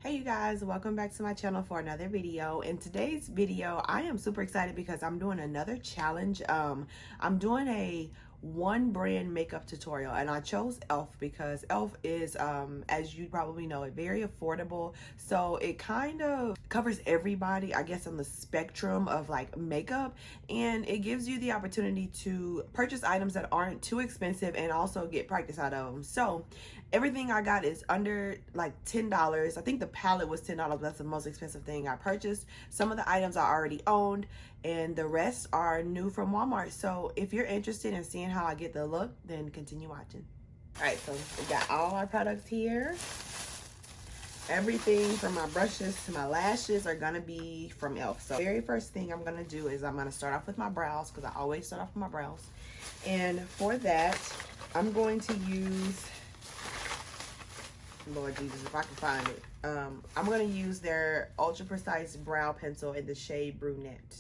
Hey you guys, welcome back to my channel for another video. In today's video, I am super excited because I'm doing another challenge. I'm doing a one brand makeup tutorial, and I chose e.l.f. because e.l.f. is, as you probably know, very affordable. So it kind of covers everybody, I guess, on the spectrum of like makeup, and it gives you the opportunity to purchase items that aren't too expensive and also get practice out of them. So everything I got is under like $10. I think the palette was $10. That's the most expensive thing I purchased. Some of the items I already owned, and the rest are new from Walmart. So if you're interested in seeing how I get the look, then continue watching. All right, so we got all our products here. Everything from my brushes to my lashes are gonna be from e.l.f. So very first thing I'm gonna do is I'm gonna start off with my brows, because I always start off with my brows. And for that, I'm going to use, Lord Jesus, if I can find it. I'm going to use their Ultra Precise Brow Pencil in the shade Brunette.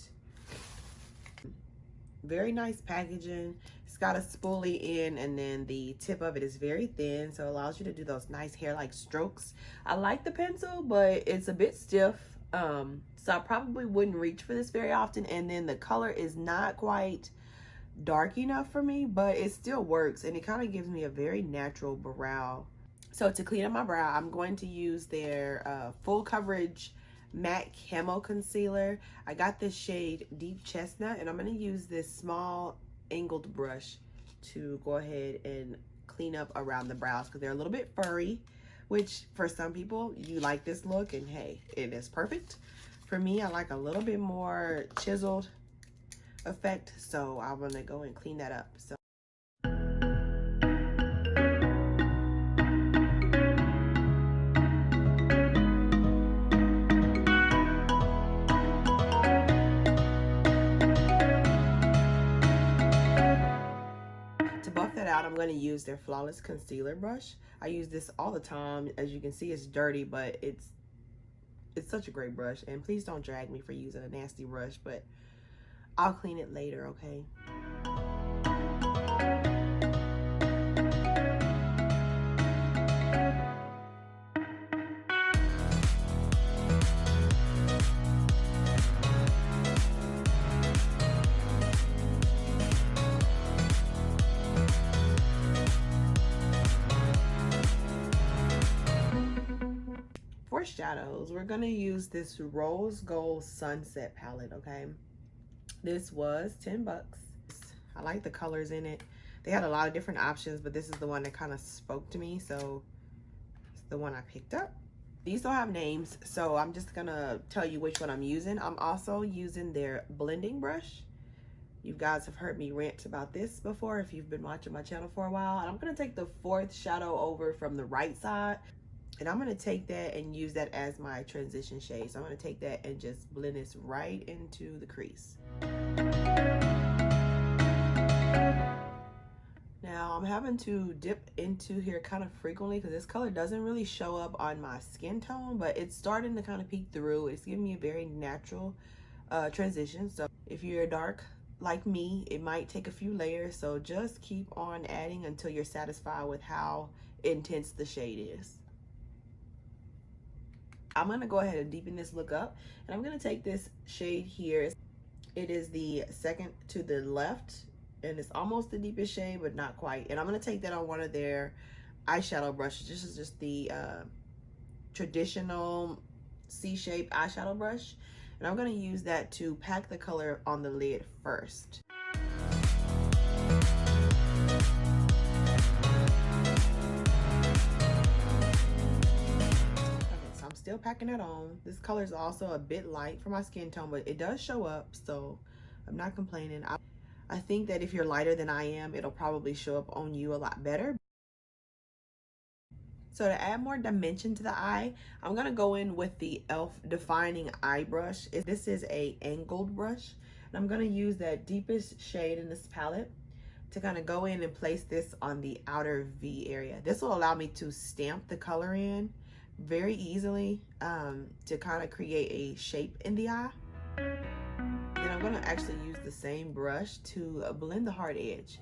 Very nice packaging. It's got a spoolie in, and then the tip of it is very thin, so it allows you to do those nice hair-like strokes. I like the pencil, but it's a bit stiff, so I probably wouldn't reach for this very often. And then the color is not quite dark enough for me, but it still works, and it kind of gives me a very natural brow. So to clean up my brow, I'm going to use their full coverage matte camo concealer. I got this shade Deep Chestnut, and I'm going to use this small angled brush to go ahead and clean up around the brows, because they're a little bit furry, which for some people, you like this look, and hey, it is perfect. For me, I like a little bit more chiseled effect, so I'm going to go and clean that up. So I'm going to use their Flawless Concealer brush. I use this all the time. As you can see, it's dirty, but it's such a great brush. And please don't drag me for using a nasty brush, but I'll clean it later, okay? For shadows, we're gonna use this Rose Gold Sunset palette, okay? This was 10 bucks. I like the colors in it. They had a lot of different options, but this is the one that kind of spoke to me, so it's the one I picked up. These don't have names, so I'm just gonna tell you which one I'm using. I'm also using their blending brush. You guys have heard me rant about this before if you've been watching my channel for a while. And I'm gonna take the fourth shadow over from the right side, and I'm going to take that and use that as my transition shade. So I'm going to take that and just blend this right into the crease. Now I'm having to dip into here kind of frequently, because this color doesn't really show up on my skin tone, but it's starting to kind of peek through. It's giving me a very natural transition. So if you're dark like me, it might take a few layers. So just keep on adding until you're satisfied with how intense the shade is. I'm going to go ahead and deepen this look up, and I'm going to take this shade here. It is the second to the left, and it's almost the deepest shade, but not quite. And I'm going to take that on one of their eyeshadow brushes. This is just the traditional C-shaped eyeshadow brush, and I'm going to use that to pack the color on the lid first. Still packing it on. This color is also a bit light for my skin tone, but it does show up, so I'm not complaining. I think that if you're lighter than I am, it'll probably show up on you a lot better. So to add more dimension to the eye, I'm gonna go in with the e.l.f. Defining Eye Brush. This is a angled brush, and I'm gonna use that deepest shade in this palette to kind of go in and place this on the outer V area. This will allow me to stamp the color in very easily to kind of create a shape in the eye. And I'm going to actually use the same brush to blend the hard edge.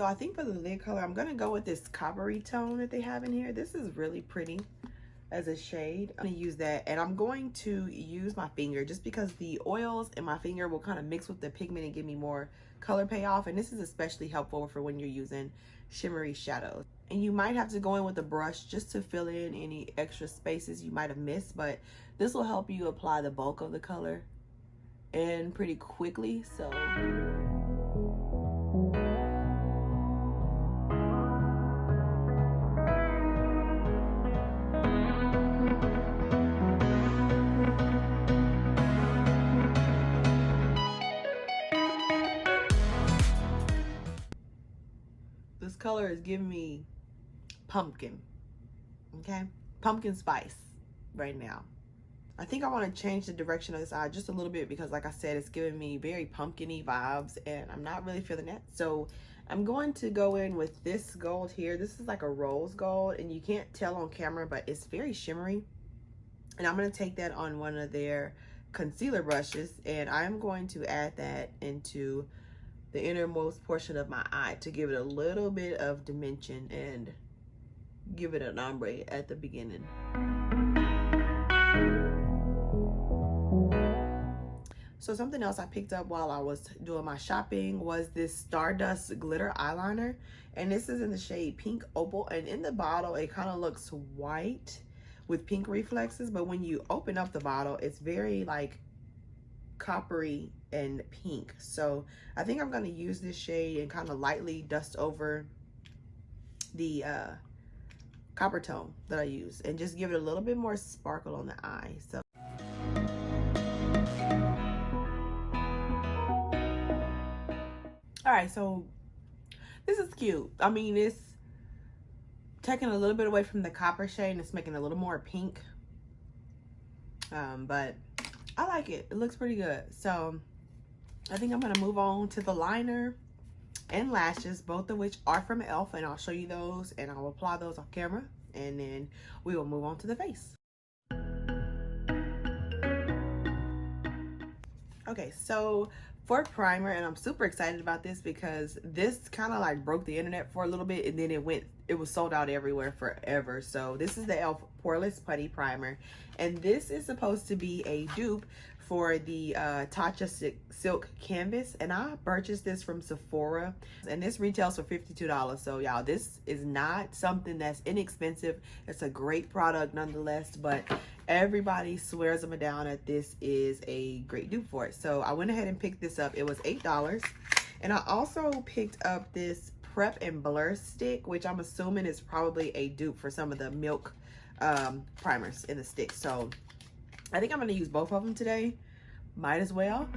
So I think for the lid color, I'm gonna go with this coppery tone that they have in here. This is really pretty as a shade. I'm gonna use that, and I'm going to use my finger just because the oils in my finger will kind of mix with the pigment and give me more color payoff. And this is especially helpful for when you're using shimmery shadows. And you might have to go in with a brush just to fill in any extra spaces you might have missed, but this will help you apply the bulk of the color and pretty quickly. So this color is giving me pumpkin, okay? Pumpkin spice right now. I think I want to change the direction of this eye just a little bit because, like I said, it's giving me very pumpkin-y vibes, and I'm not really feeling that. So I'm going to go in with this gold here. This is like a rose gold, and you can't tell on camera, but it's very shimmery. And I'm going to take that on one of their concealer brushes, and I'm going to add that into the innermost portion of my eye to give it a little bit of dimension and give it an ombre at the beginning. So something else I picked up while I was doing my shopping was this Stardust glitter eyeliner, and this is in the shade Pink Opal, and in the bottle it kind of looks white with pink reflexes, but when you open up the bottle it's very like coppery and pink. So I think I'm going to use this shade and kind of lightly dust over the copper tone that I use and just give it a little bit more sparkle on the eye. So all right, so this is cute. I mean, it's taking a little bit away from the copper shade and it's making it a little more pink, but I like it. It looks pretty good. So I think I'm gonna move on to the liner and lashes, both of which are from e.l.f. and I'll show you those and I'll apply those off camera, and then we will move on to the face. Okay, so for primer, and I'm super excited about this because this kind of like broke the internet for a little bit, and then it was sold out everywhere forever. So this is the e.l.f. Poreless Putty Primer, and this is supposed to be a dupe for the Tatcha Silk Canvas, and I purchased this from Sephora, and this retails for $52. So y'all, this is not something that's inexpensive. It's a great product nonetheless, but everybody swears them down that this is a great dupe for it. So I went ahead and picked this up. It was $8, and I also picked up this Prep and Blur stick, which I'm assuming is probably a dupe for some of the Milk primers in the stick. So I think I'm going to use both of them today. Might as well.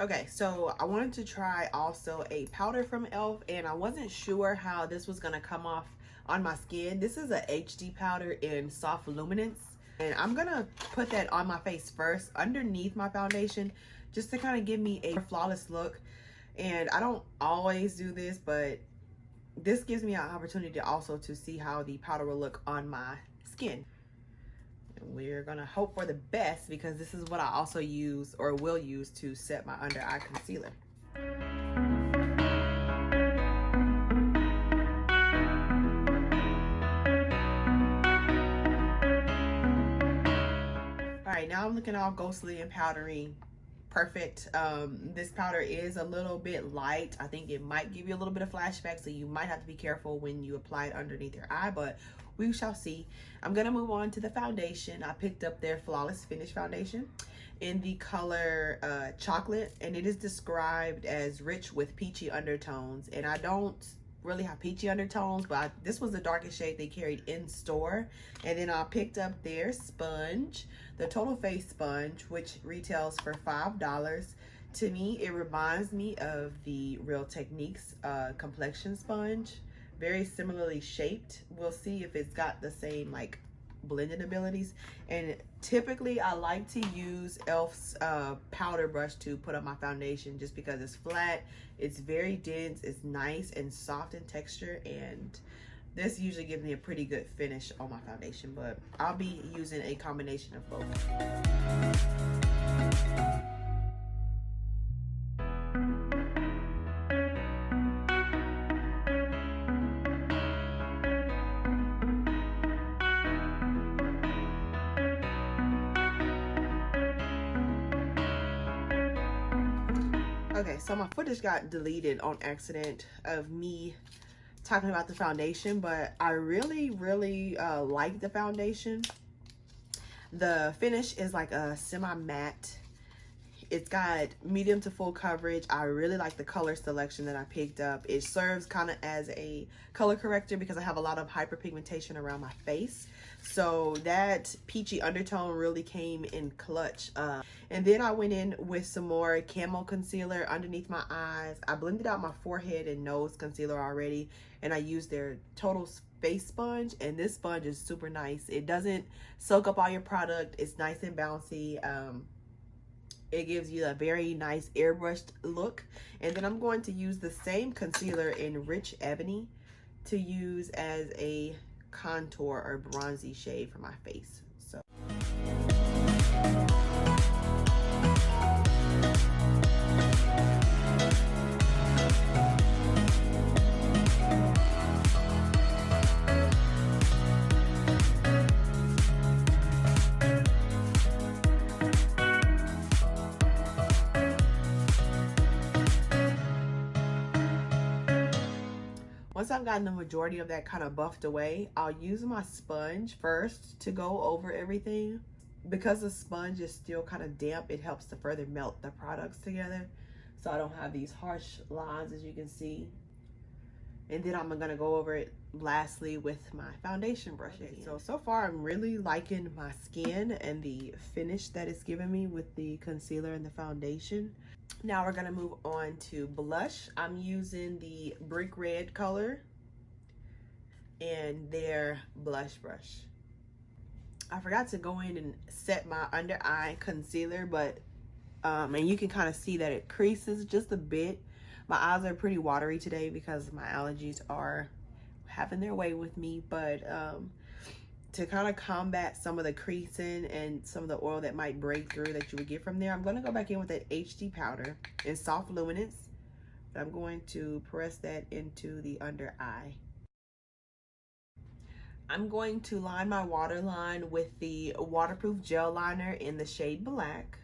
Okay, so I wanted to try also a powder from e.l.f. and I wasn't sure how this was gonna come off on my skin. This is a HD powder in Soft Luminance, and I'm gonna put that on my face first underneath my foundation just to kind of give me a flawless look. And I don't always do this, but this gives me an opportunity also to see how the powder will look on my skin. We're gonna hope for the best because this is what I also use or will use to set my under eye concealer. All right, now I'm looking all ghostly and powdery. Perfect. This powder is a little bit light. I think it might give you a little bit of flashback, so you might have to be careful when you apply it underneath your eye, but we shall see. I'm gonna move on to the foundation. I picked up their Flawless Finish foundation in the color chocolate, and it is described as rich with peachy undertones, and I don't really have peachy undertones, but this was the darkest shade they carried in store. And then I picked up their sponge, the Total Face sponge, which retails for $5. To me, it reminds me of the Real Techniques complexion sponge, very similarly shaped. We'll see if it's got the same like blending abilities. And typically I like to use e.l.f.'s powder brush to put on my foundation, just because it's flat, it's very dense, it's nice and soft in texture, and this usually gives me a pretty good finish on my foundation. But I'll be using a combination of both. Okay, so my footage got deleted on accident of me talking about the foundation, but I really like the foundation. The finish is like a semi-matte. It's got medium to full coverage. I really like the color selection that I picked up. It serves kind of as a color corrector because I have a lot of hyperpigmentation around my face. So that peachy undertone really came in clutch. And then I went in with some more camo concealer underneath my eyes. I blended out my forehead and nose concealer already, and I used their Total Face sponge, and this sponge is super nice. It doesn't soak up all your product. It's nice and bouncy. It gives you a very nice airbrushed look. And then I'm going to use the same concealer in Rich Ebony to use as a contour or bronzy shade for my face. So once I've gotten the majority of that kind of buffed away, I'll use my sponge first to go over everything. Because the sponge is still kind of damp, it helps to further melt the products together, so I don't have these harsh lines, as you can see. And then I'm gonna go over it lastly with my foundation brush. Okay, so far I'm really liking my skin and the finish that it's giving me with the concealer and the foundation. Now we're gonna move on to blush. I'm using the Brick Red color and their blush brush. I forgot to go in and set my under eye concealer, but and you can kind of see that it creases just a bit. My eyes are pretty watery today because my allergies are having their way with me, but to kind of combat some of the creasing and some of the oil that might break through that you would get from there, I'm going to go back in with that HD powder in Soft Luminance. I'm going to press that into the under eye. I'm going to line my waterline with the waterproof gel liner in the shade Black.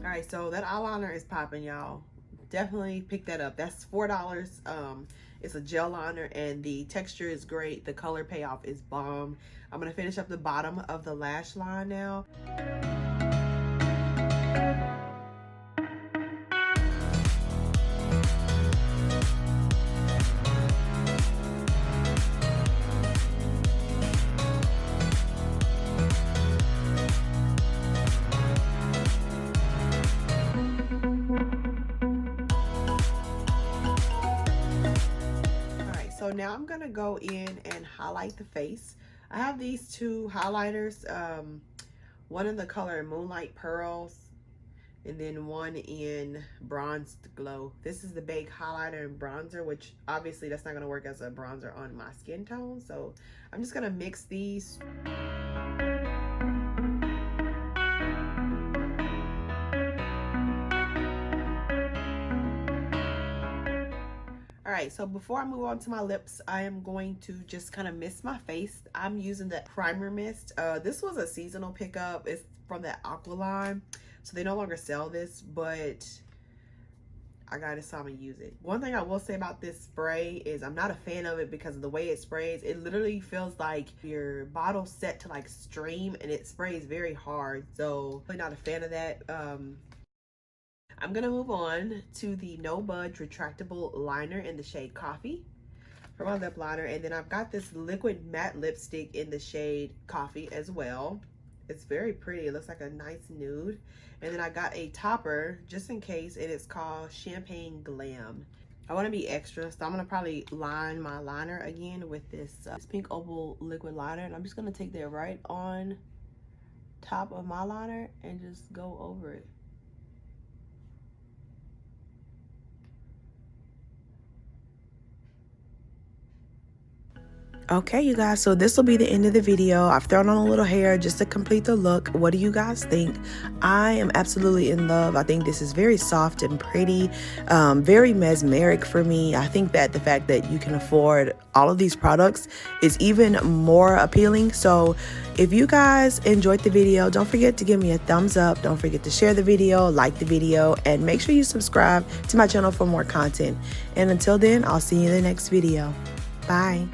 Alright, so that eyeliner is popping, y'all. Definitely pick that up. That's $4. It's a gel liner and the texture is great. The color payoff is bomb. I'm going to finish up the bottom of the lash line now. So now I'm gonna go in and highlight the face. I have these two highlighters, one in the color Moonlight Pearls and then one in Bronzed Glow. This is the Bake highlighter and bronzer, which obviously that's not gonna work as a bronzer on my skin tone. So I'm just gonna mix these. Alright, so before I move on to my lips, I am going to just kind of mist my face. I'm using the primer mist. This was a seasonal pickup. It's from the Aqua line, so they no longer sell this, but I got it, so I'm gonna use it. One thing I will say about this spray is I'm not a fan of it because of the way it sprays. It literally feels like your bottle's set to like stream and it sprays very hard, so I'm not a fan of that. I'm gonna move on to the No Budge retractable liner in the shade Coffee for my lip liner, and then I've got this liquid matte lipstick in the shade Coffee as well. It's very pretty. It looks like a nice nude. And then I got a topper just in case, and it's called Champagne Glam. I want to be extra, so I'm going to probably line my liner again with this Pink Opal liquid liner. And I'm just going to take that right on top of my liner and just go over it. Okay, you guys, so this will be the end of the video. I've thrown on a little hair just to complete the look. What do you guys think? I am absolutely in love. I think this is very soft and pretty, very mesmeric for me. I think that the fact that you can afford all of these products is even more appealing. So if you guys enjoyed the video, don't forget to give me a thumbs up. Don't forget to share the video, like the video, and make sure you subscribe to my channel for more content. And until then, I'll see you in the next video. Bye.